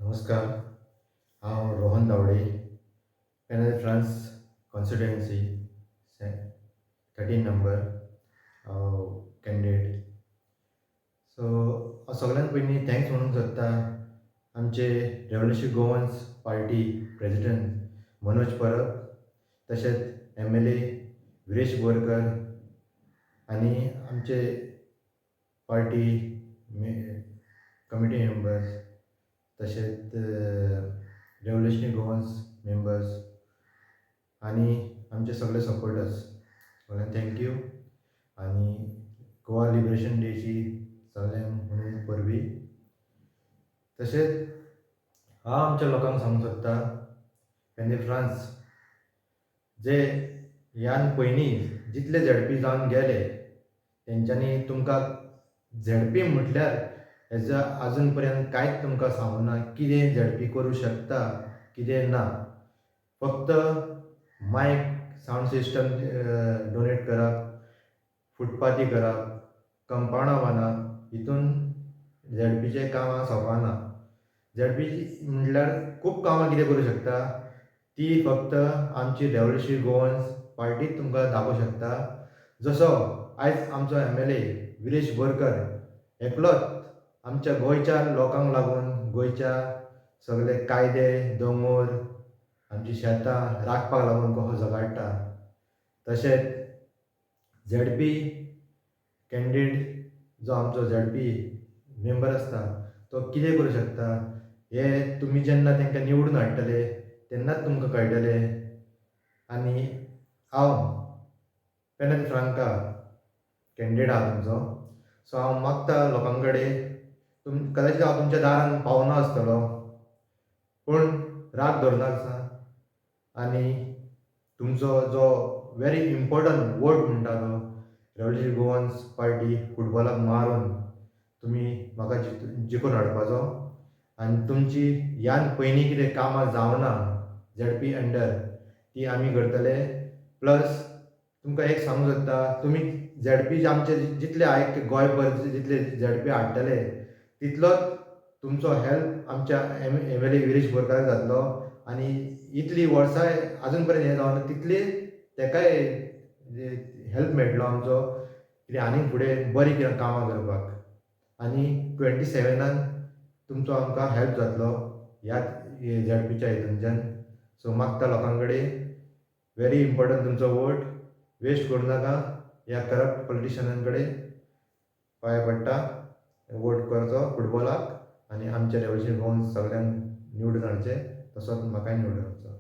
नमस्कार. हांव रोहन धावडे, पेनल फ्रांस कॉन्स्टिट्युएन्सी 13 नंबर कॅन्डिडेट. सो हांव सगळ्यांत पयलीं थँक्स म्हणूंक सोदता आमचे Revolutionary Goans Party president Manoj Parab, तशेंच MLA विरेश बोरकर आनी आमचे पार्टी कमिटी मेंबर्स, तशेंच रेव्होल्युशनरी गोवन्स मेंबर्स आनी आमचे सगळे सपोर्टर्स सगळ्यांक थँक्यू. आनी गोवा लिबरेशन डेची सगळ्यांक म्हणून परबी. तशेंच हांव आमच्या लोकांक सांगूंक सोदता पेने फ्रांस जे ह्यान पयलीं जितले झडपी जावन गेले तेंच्यांनी तुमकां झडपी म्हटल्यार हेजो आजून पर्यंत कांयच तुमकां सांगूं ना कितें झडपी करूं शकता कितें ना. फक्त मायक सावंड सिस्टम डोनेट करप, फुटपाथी करप, कंपाउंडां बांदप, हितून झडपीचे कामां सोंपना. झडपी म्हटल्यार खूब कामां कितें करूं शकता ती फक्त आमची रेव्होल्युशनरी गोवन्स पार्टीच तुमकां दाखोवंक शकता. जसो आयज आमचो MLA विरेश बोरकर एकलोच आमच्या गोंयच्या लोकांक लागून गोंयच्या सगळे कायदे दोंगोर आमची शेतां राखपाक लागून कसो झगडटा. तशेंच झडपी कॅन्डिडेट जो आमचो झडपी मेंबर आसता तो कितें करूं शकता हे तुमी जेन्ना तांकां निवडून हाडटले तेन्नाच तुमकां कळटलें. आनी हांव पेनल फ्रांका कॅन्डिडेट आहा तुमचो. सो हांव मागता लोकां कडेन कदाचीत हांव तुमच्या दारान पावना आसतलो पूण राग धरनाका आनी तुमचो जो वेरी इम्पॉर्टंट वोट म्हणटा तो रेव्होल्युशनरी गोवन्स पार्टी फुटबॉलाक मारून तुमी म्हाका जिखून हाडपाचो. आनी तुमची ह्यान पयलीं कितें कामां जावना झडपी अंडर ती आमी करतले. प्लस तुमकां एक सांगूंक सोदता तुमी झडपी आमचे जितले गोंयभर जितले झडपी हाडटले तितलोच तुमचो हेल्प आमच्या MLA विरेश बोरकाराक जातलो. आनी इतली वर्सां आजून पर्यंत हें जावना तितली तेकाय हेल्प मेळटलो आमचो कितें आनीक फुडें बरीं कितें कामां करपाक. आनी 27 तुमचो आमकां हेल्प जातलो ह्याच झडपीच्या हितूनच्यान. सो मागता लोकां कडेन वेरी इम्पॉर्टंट तुमचो वोट वेस्ट करूं नाका. ह्या करप्ट पॉलिटिशियनां कडेन पांयां पडटा वोट करचो फुटबॉलाक आनी आमच्या रेव्होल्युशनरी गोवन्स सगळ्यांक निवडून हाडचें तसोच म्हाकाय निवडून हाडचो.